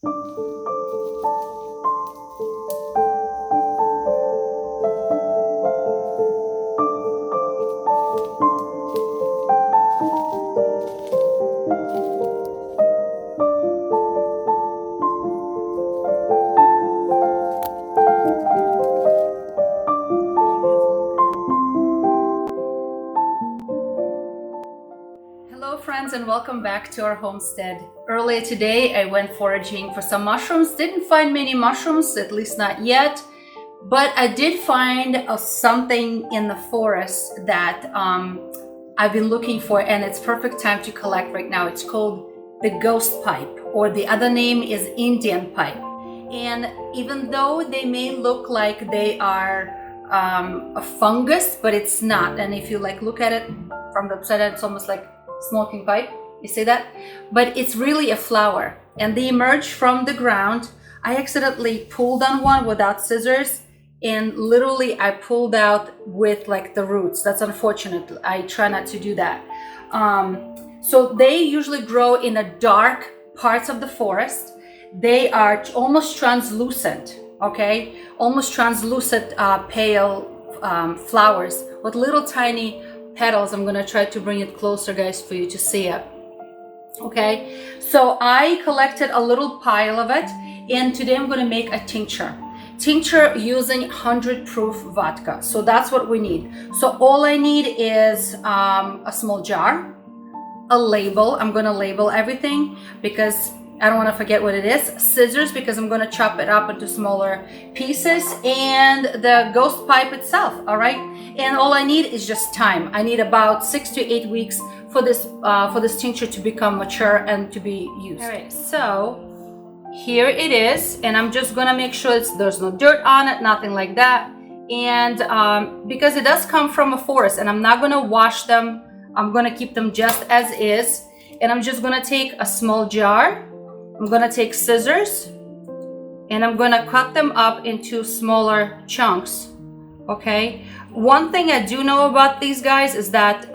Hello friends, and welcome back to our homestead. Earlier today I went foraging for some mushrooms. Didn't find many mushrooms, at least not yet, but I did find something in the forest that I've been looking for, and it's perfect time to collect right now. It's called the ghost pipe, or the other name is Indian pipe. And even though they may look like they are a fungus, but it's not. And if you look at it from the upside down, it's almost like smoking pipe. You see that? But it's really a flower, and they emerge from the ground. I accidentally pulled on one without scissors, and literally I pulled out with the roots. That's unfortunate. I try not to do that. So they usually grow in the dark parts of the forest. They are almost translucent, okay? Almost translucent, pale flowers with little tiny petals. I'm gonna try to bring it closer, guys, for you to see it. Okay, so I collected a little pile of it, and today I'm gonna make a tincture using 100 proof vodka. So that's what we need. So all I need is a small jar, a label. I'm gonna label everything because I don't want to forget what it is. Scissors, because I'm going to chop it up into smaller pieces, and the ghost pipe itself. All right, and all I need is just time. I need about 6 to 8 weeks for this tincture to become mature and to be used. All right, so here it is, and I'm just going to make sure there's no dirt on it, nothing like that. And because it does come from a forest, and I'm not going to wash them, I'm going to keep them just as is. And I'm just going to take a small jar. I'm gonna take scissors, and I'm gonna cut them up into smaller chunks, okay? One thing I do know about these guys is that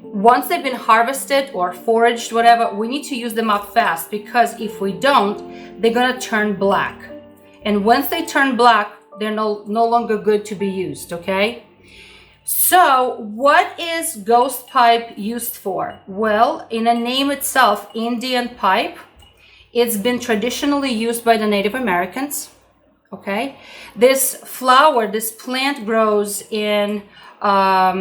once they've been harvested or foraged, whatever, we need to use them up fast, because if we don't, they're gonna turn black. And once they turn black, they're no longer good to be used, okay? So what is ghost pipe used for? Well, in the name itself, Indian pipe, it's been traditionally used by the Native Americans, okay? This flower, this plant grows in a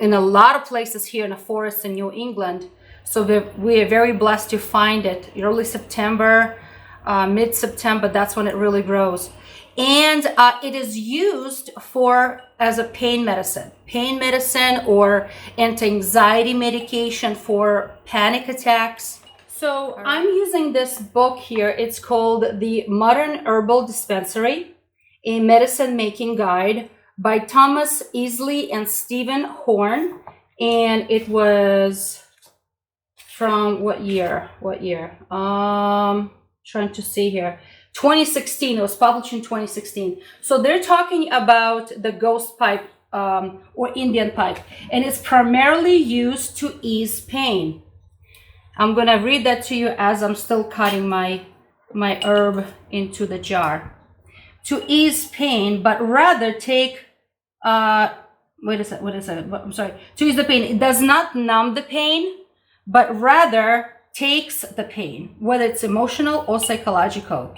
lot of places here in the forest in New England. So we are very blessed to find it early September, mid-September, that's when it really grows. And it is used as a pain medicine or anti-anxiety medication for panic attacks. So I'm using this book here. It's called The Modern Herbal Dispensary, a medicine making guide by Thomas Easley and Stephen Horn. And it was from what year? Trying to see here. 2016. It was published in 2016. So they're talking about the ghost pipe or Indian pipe, and it's primarily used to ease pain. I'm gonna read that to you as I'm still cutting my herb into the jar. To ease pain, but rather take, wait a second, what is it? I'm sorry. To ease the pain, it does not numb the pain, but rather takes the pain, whether it's emotional or psychological.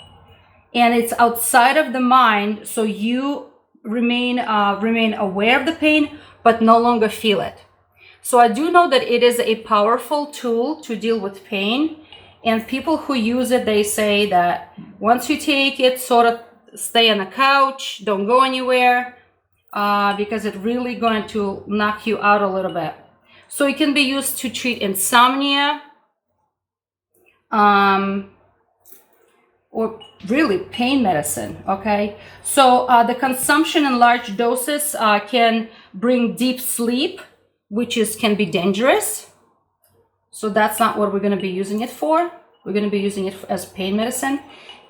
And it's outside of the mind, so you remain aware of the pain, but no longer feel it. So I do know that it is a powerful tool to deal with pain, and people who use it, they say that once you take it, sort of stay on the couch, don't go anywhere, because it's really going to knock you out a little bit. So it can be used to treat insomnia, or really pain medicine, okay? So the consumption in large doses can bring deep sleep, which can be dangerous. So that's not what we're going to be using it for. We're going to be using it as pain medicine.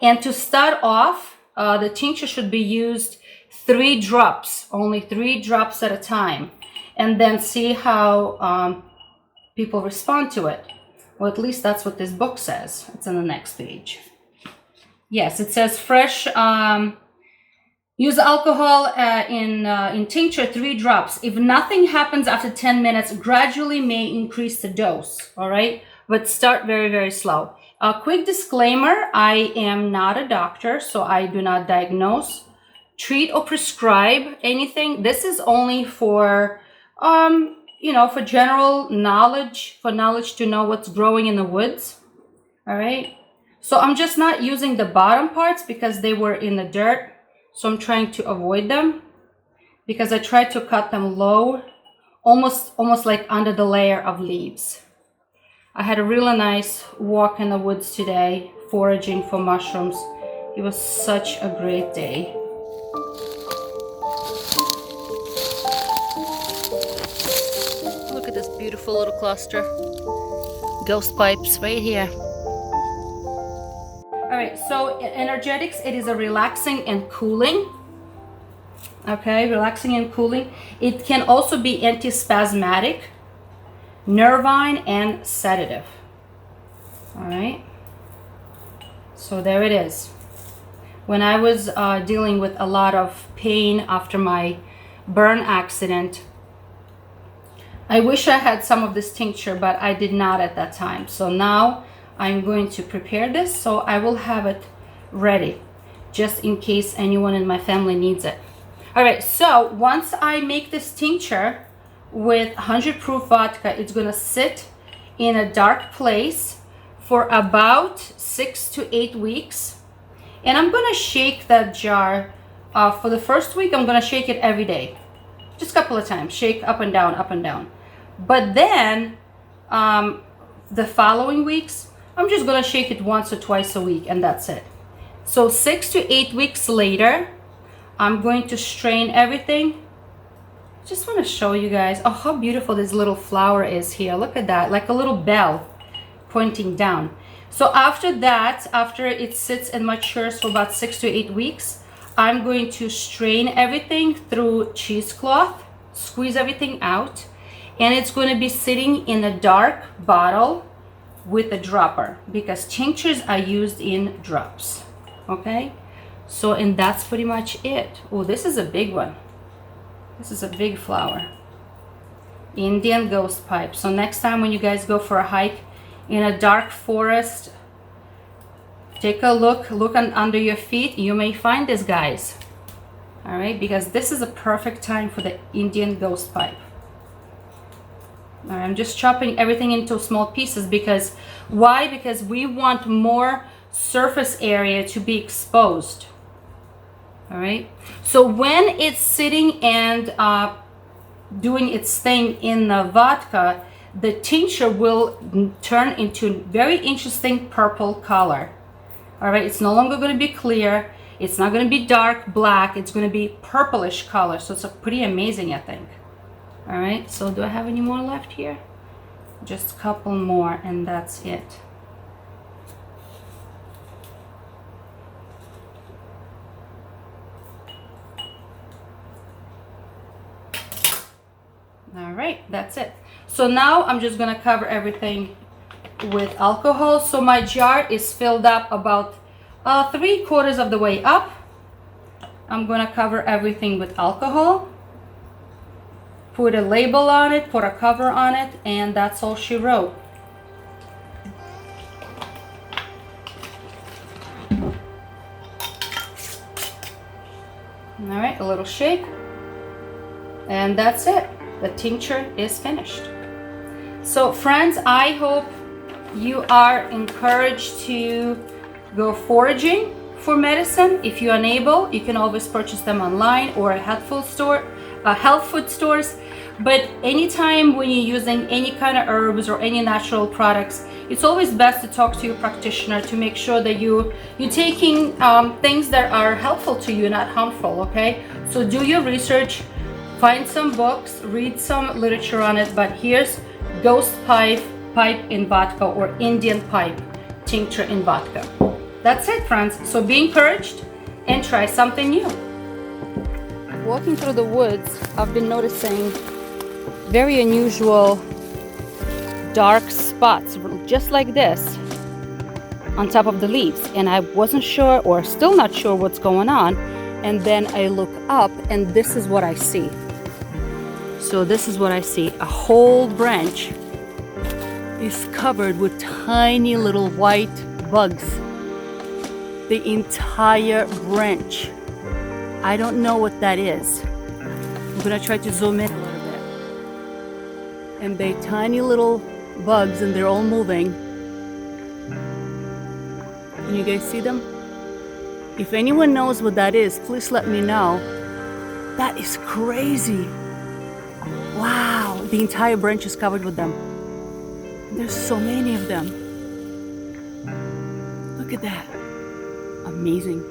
And to start off, the tincture should be used 3 drops, only 3 drops at a time, and then see how people respond to it. Well, at least that's what this book says. It's on the next page. Yes, it says fresh. Use alcohol in tincture 3 drops. If nothing happens after 10 minutes, gradually may increase the dose. All right, but start very, very slow. A quick disclaimer: I am not a doctor, so I do not diagnose, treat, or prescribe anything. This is only for for general knowledge, for knowledge to know what's growing in the woods. All right. So I'm just not using the bottom parts because they were in the dirt. So I'm trying to avoid them because I tried to cut them low, almost like under the layer of leaves. I had a really nice walk in the woods today, foraging for mushrooms. It was such a great day. Look at this beautiful little cluster. Ghost pipes right here. All right, so energetics, it is a relaxing and cooling. Okay, relaxing and cooling. It can also be antispasmodic, nervine, and sedative. All right, so there it is. When I was dealing with a lot of pain after my burn accident, I wish I had some of this tincture, but I did not at that time. So now I'm going to prepare this, so I will have it ready just in case anyone in my family needs it. All right, so once I make this tincture with 100 proof vodka, it's gonna sit in a dark place for about 6 to 8 weeks. And I'm gonna shake that jar. For the first week, I'm gonna shake it every day. Just a couple of times, shake up and down, up and down. But then the following weeks, I'm just gonna shake it once or twice a week, and that's it. So 6 to 8 weeks later, I'm going to strain everything. Just want to show you guys, oh, how beautiful this little flower is here. Look at that, like a little bell pointing down. So after that, after it sits and matures for about 6 to 8 weeks, I'm going to strain everything through cheesecloth, squeeze everything out, and it's going to be sitting in a dark bottle with a dropper because tinctures are used in drops. Okay, so and that's pretty much it. Oh, this is a big one. This is a big flower. Indian ghost pipe. So next time when you guys go for a hike in a dark forest, take a look under your feet. You may find this, guys. All right, because this is a perfect time for the Indian ghost pipe. All right, I'm just chopping everything into small pieces because why? Because we want more surface area to be exposed. All right, so when it's sitting and doing its thing in the vodka, the tincture will turn into a very interesting purple color. All right, it's no longer going to be clear. It's not going to be dark black. It's going to be purplish color. So it's a pretty amazing, I think. All right, so do I have any more left here? Just a couple more, and that's it. All right, that's it. So now I'm just gonna cover everything with alcohol. So my jar is filled up about 3/4 of the way up. I'm gonna cover everything with alcohol, put a label on it, put a cover on it, and that's all she wrote. All right, a little shake, and that's it. The tincture is finished. So friends, I hope you are encouraged to go foraging for medicine. If you're unable, you can always purchase them online or at health food stores. But anytime when you're using any kind of herbs or any natural products, it's always best to talk to your practitioner to make sure that you're taking things that are helpful to you, not harmful. Okay, so do your research. Find some books, read some literature on it, but here's ghost pipe in vodka, or Indian pipe tincture in vodka. That's it, friends. So be encouraged and try something new. Walking through the woods, I've been noticing very unusual dark spots, just like this, on top of the leaves, and I wasn't sure, or still not sure, what's going on. And then I look up and this is what I see. So this is what I see. A whole branch is covered with tiny little white bugs. The entire branch. I don't know what that is. I'm gonna try to zoom in a little bit. And they're tiny little bugs and they're all moving. Can you guys see them? If anyone knows what that is, please let me know. That is crazy. Wow, the entire branch is covered with them. There's so many of them. Look at that. Amazing.